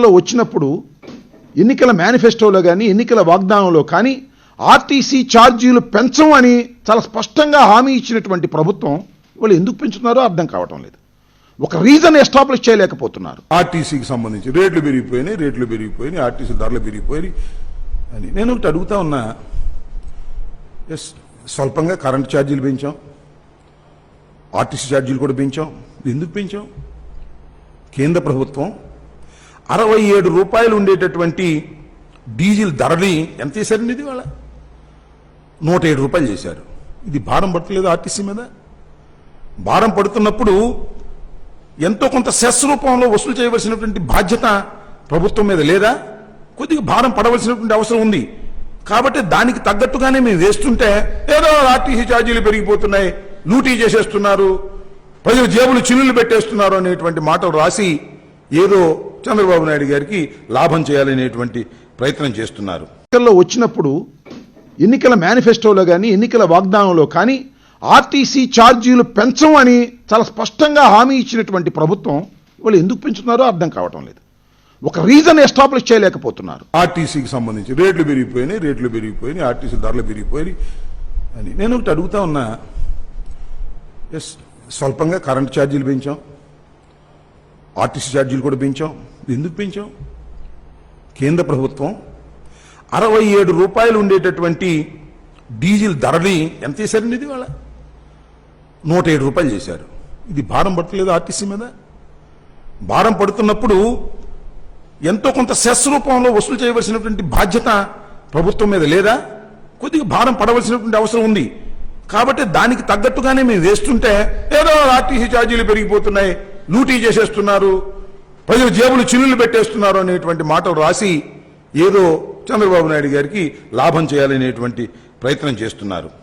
ఎన్నికల్లో వచ్చినప్పుడు ఎన్నికల మేనిఫెస్టోలో కానీ ఎన్నికల వాగ్దానంలో కానీ ఆర్టీసీ ఛార్జీలు పెంచం అని చాలా స్పష్టంగా హామీ ఇచ్చినటువంటి ప్రభుత్వం వాళ్ళు ఎందుకు పెంచుతున్నారో అర్థం కావటం లేదు. ఒక రీజన్ ఎస్టాబ్లిష్ చేయలేకపోతున్నారు. ఆర్టీసీకి సంబంధించి రేట్లు పెరిగిపోయినాయి, ఆర్టీసీ ధరలు పెరిగిపోయి అని నేను ఒకటి అడుగుతా ఉన్నా. స్వల్పంగా కరెంట్ ఛార్జీలు పెంచాం, ఆర్టీసీ ఛార్జీలు కూడా పెంచాం. ఎందుకు పెంచాం? కేంద్ర ప్రభుత్వం 67 రూపాయలు ఉండేటటువంటి డీజిల్ ధరని ఎంత చేశారండి? ఇది వాళ్ళ 107 రూపాయలు చేశారు. ఇది భారం పడతలేదు ఆర్టీసీ మీద? భారం పడుతున్నప్పుడు ఎంతో కొంత సెస్ రూపంలో వసూలు చేయవలసినటువంటి బాధ్యత ప్రభుత్వం మీద లేదా? కొద్దిగా భారం పడవలసినటువంటి అవసరం ఉంది. కాబట్టి దానికి తగ్గట్టుగానే మేము వేస్తుంటే ఏదో ఆర్టీసీ ఛార్జీలు పెరిగిపోతున్నాయి, లూటీ చేసేస్తున్నారు, ప్రజలు జేబులు చిల్లులు పెట్టేస్తున్నారు అనేటువంటి మాటలు రాసి ఏదో చంద్రబాబు నాయుడు గారికి లాభం చేయాలనేటువంటి ప్రయత్నం చేస్తున్నారు. ఎన్నికల్లో వచ్చినప్పుడు ఎన్నికల మేనిఫెస్టోలో కానీ ఎన్నికల వాగ్దానంలో కానీ ఆర్టీసీ ఛార్జీలు పెంచం అని చాలా స్పష్టంగా హామీ ఇచ్చినటువంటి ప్రభుత్వం వాళ్ళు ఎందుకు పెంచుతున్నారో అర్థం కావటం లేదు. ఒక రీజన్ ఎస్టాబ్లిష్ చేయలేకపోతున్నారు. ఆర్టీసీకి సంబంధించి రేట్లు పెరిగిపోయినాయి, ఆర్టీసీ ధరలు పెరిగిపోయి అని నేను ఒకటి అడుగుతా ఉన్నా. స్వల్పంగా కరెంట్ ఛార్జీలు పెంచాం, ఆర్టీసీ ఛార్జీలు కూడా పెంచాం. ఎందుకు పెంచాం? కేంద్ర ప్రభుత్వం 67 రూపాయలు ఉండేటటువంటి డీజిల్ ధరని ఎంత చేశారండి? ఇది వాళ్ళ 107 రూపాయలు చేశారు. ఇది భారం పడతలేదు ఆర్టీసీ మీద? భారం పడుతున్నప్పుడు ఎంతో కొంత సెస్ రూపంలో వసూలు చేయవలసినటువంటి బాధ్యత ప్రభుత్వం మీద లేదా? కొద్దిగా భారం పడవలసినటువంటి అవసరం ఉంది. కాబట్టి దానికి తగ్గట్టుగానే మేము వేస్తుంటే ఏదో ఆర్టీసీ ఛార్జీలు పెరిగిపోతున్నాయి, లూటీ చేసేస్తున్నారు, ప్రజలు జేబులు చిల్లులు పెట్టేస్తున్నారు అనేటువంటి మాటలు రాసి ఏదో చంద్రబాబు నాయుడు గారికి లాభం చేయాలనేటువంటి ప్రయత్నం చేస్తున్నారు.